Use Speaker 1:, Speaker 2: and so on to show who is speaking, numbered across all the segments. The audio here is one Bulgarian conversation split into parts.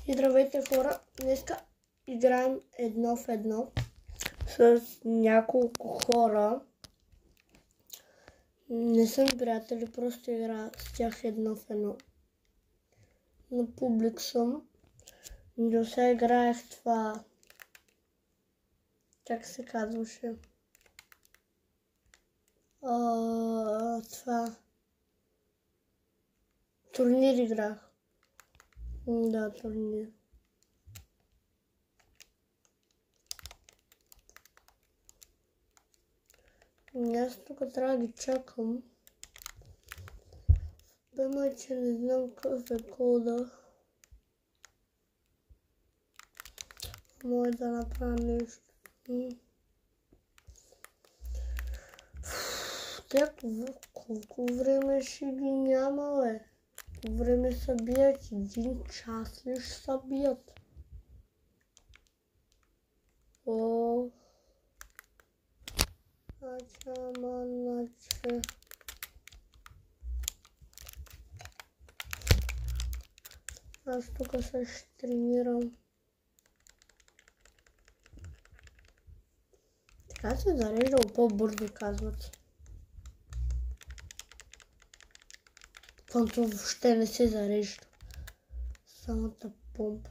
Speaker 1: И здравейте хора, днеска играем едно в едно с няколко хора. Не съм приятели, просто играя с тях едно в едно. На публик съм. До сега играех това... Как се казваше? Това... Турнир играх. Да, турнир. Аз тук трябва да ги чакам. Бе, че не знам какъв е кода. Може да направя нещо. Колко време ще ги няма, бе? Колко време са бият? 1 час ли ще са бият? О, наче. Аз тук се ще тренирам. Така се зареждал по-бързо, казват. Фанто въобще не се зарежда. Самата помпа.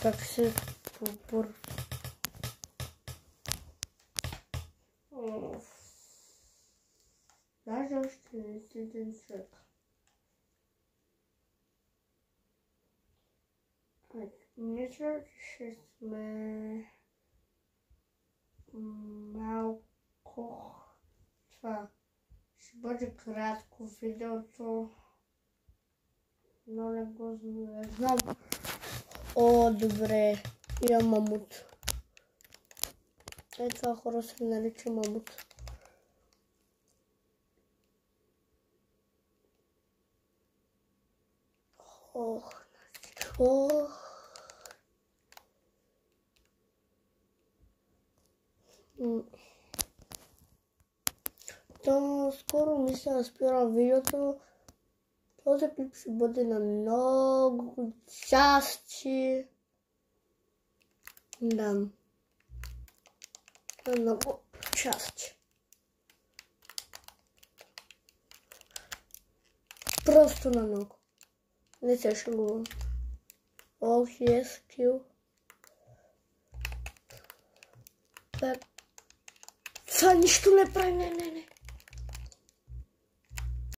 Speaker 1: Как се по-бързо. Даже още не си един човек. Мисля, че сме малко това. Ще бъде кратко видеото, но не го знам. О, добре, имам мамут. Това хора се нарича мамут. Ох. То скоро мисля да спирам видеото. Този клип ще бъде на много части. Да. На много части. Просто на много. Не се шегувам. Ох, yes, kill. Това нищо не прави, не.